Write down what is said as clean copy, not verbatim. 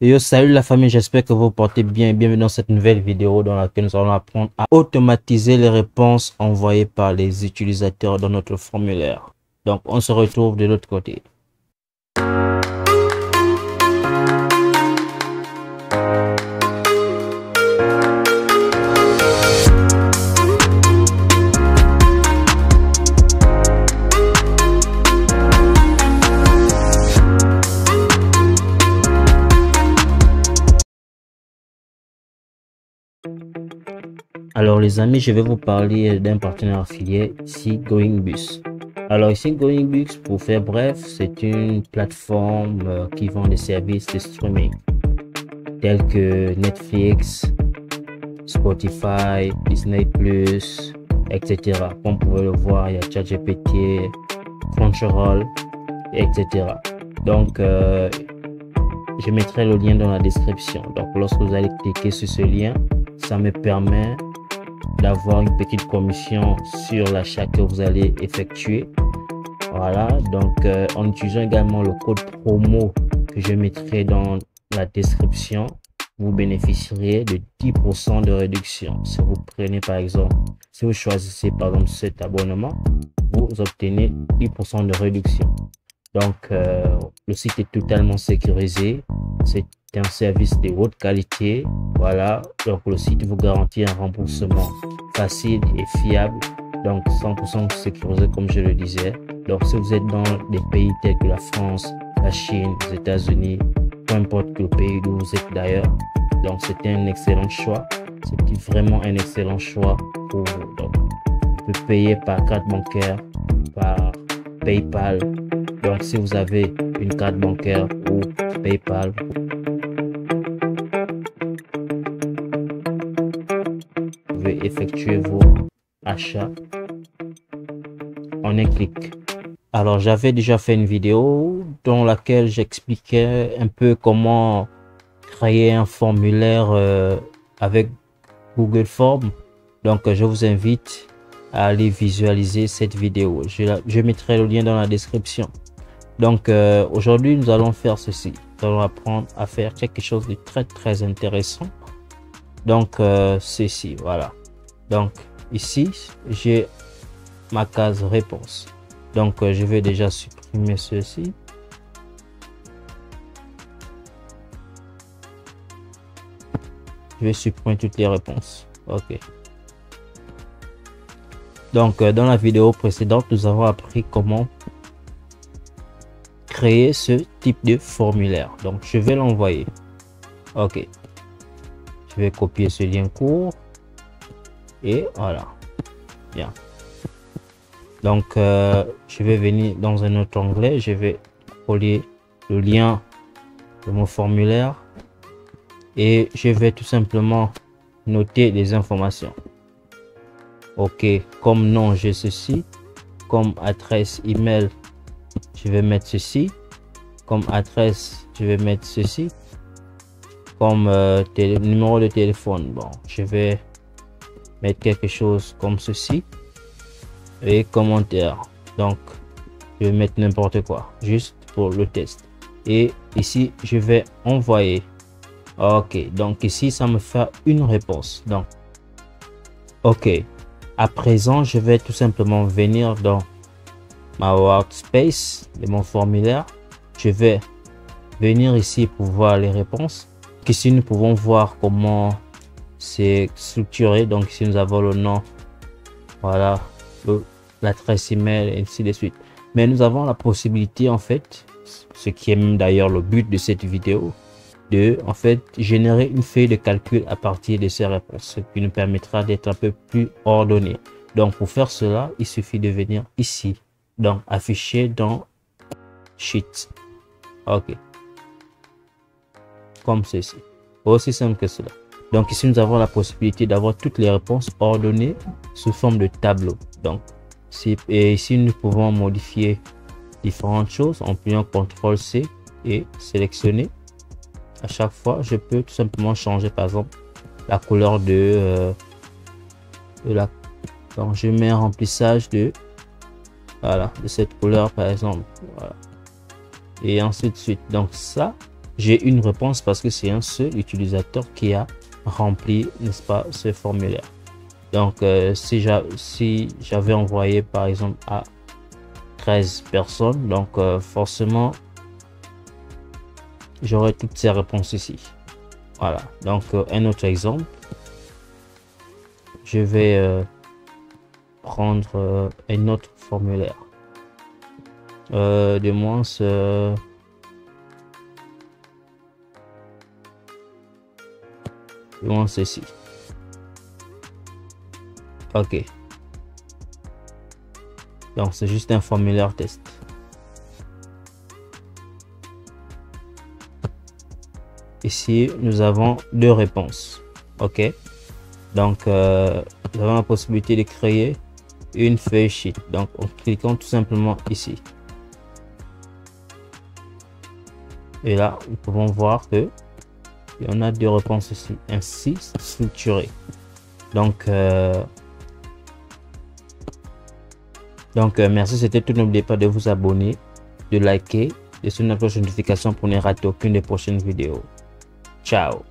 Yo, salut la famille, j'espère que vous portez bien et bienvenue dans cette nouvelle vidéo dans laquelle nous allons apprendre à automatiser les réponses envoyées par les utilisateurs dans notre formulaire. Donc, on se retrouve de l'autre côté. Alors les amis, je vais vous parler d'un partenaire affilié ici, GoingBus. Alors ici, GoingBus, pour faire bref, c'est une plateforme qui vend des services de streaming tels que Netflix, Spotify, Disney+, etc. Comme vous pouvez le voir, il y a ChatGPT, Crunchyroll, etc. Donc, je mettrai le lien dans la description. Donc, lorsque vous allez cliquer sur ce lien, ça me permet d'avoir une petite commission sur l'achat que vous allez effectuer. Voilà, donc en utilisant également le code promo que je mettrai dans la description, vous bénéficierez de 10% de réduction. Si vous prenez par exemple, si vous choisissez par exemple cet abonnement, vous obtenez 10% de réduction. Donc le site est totalement sécurisé, c'est un service de haute qualité. Voilà, donc le site vous garantit un remboursement facile et fiable, donc 100% sécurisé comme je le disais. Donc si vous êtes dans des pays tels que la France, la Chine, les États-Unis, peu importe le pays d'où vous êtes d'ailleurs, donc c'est un excellent choix. C'est vraiment un excellent choix pour vous. Donc vous pouvez payer par carte bancaire, par PayPal. Donc si vous avez une carte bancaire ou PayPal, vous pouvez effectuer vos achats en un clic. Alors j'avais déjà fait une vidéo dans laquelle j'expliquais un peu comment créer un formulaire avec Google Forms. Donc je vous invite à aller visualiser cette vidéo. Je mettrai le lien dans la description. Donc aujourd'hui nous allons faire ceci. Nous allons apprendre à faire quelque chose de très intéressant. Donc ceci, voilà. Donc ici j'ai ma case réponse. Donc je vais déjà supprimer ceci. Je vais supprimer toutes les réponses. Ok. Donc dans la vidéo précédente nous avons appris comment créer ce type de formulaire. Donc je vais l'envoyer. Ok, je vais copier ce lien court et voilà. Bien, donc je vais venir dans un autre onglet, je vais coller le lien de mon formulaire et je vais tout simplement noter les informations. Ok, comme nom j'ai ceci, comme adresse email je vais mettre ceci, comme adresse je vais mettre ceci, comme numéro de téléphone, bon je vais mettre quelque chose comme ceci, et commentaire, donc je vais mettre n'importe quoi juste pour le test. Et ici je vais envoyer. Ok, donc ici ça me fait une réponse. Donc ok, à présent je vais tout simplement venir dans ma workspace de mon formulaire. Je vais venir ici pour voir les réponses. Ici nous pouvons voir comment c'est structuré. Donc ici nous avons le nom, voilà, l'adresse email et ainsi de suite. Mais nous avons la possibilité en fait, ce qui est même d'ailleurs le but de cette vidéo, de en fait générer une feuille de calcul à partir de ces réponses, ce qui nous permettra d'être un peu plus ordonné. Donc pour faire cela, il suffit de venir ici, donc afficher dans Sheet. Ok, comme ceci, aussi simple que cela. Donc ici nous avons la possibilité d'avoir toutes les réponses ordonnées sous forme de tableau. Donc et ici nous pouvons modifier différentes choses en appuyant CTRL-C et sélectionner. À chaque fois je peux tout simplement changer par exemple la couleur de la, donc je mets un remplissage de, voilà, de cette couleur par exemple, voilà, et ainsi de suite. Donc ça j'ai une réponse parce que c'est un seul utilisateur qui a rempli, n'est-ce pas, ce formulaire. Donc, si j'avais envoyé par exemple à 13 personnes, donc forcément, j'aurai toutes ces réponses ici. Voilà, donc un autre exemple. Je vais prendre un autre formulaire. De moins, ceci. Ok. Donc, c'est juste un formulaire test. Ici, nous avons deux réponses. Ok. Donc, nous avons la possibilité de créer une feuille sheet. Donc, en cliquant tout simplement ici. Et là, nous pouvons voir que on a deux réponses ici, ainsi structurées. Donc, merci, c'était tout. N'oubliez pas de vous abonner, de liker et sur la cloche de notification pour ne rater aucune des prochaines vidéos. Ciao.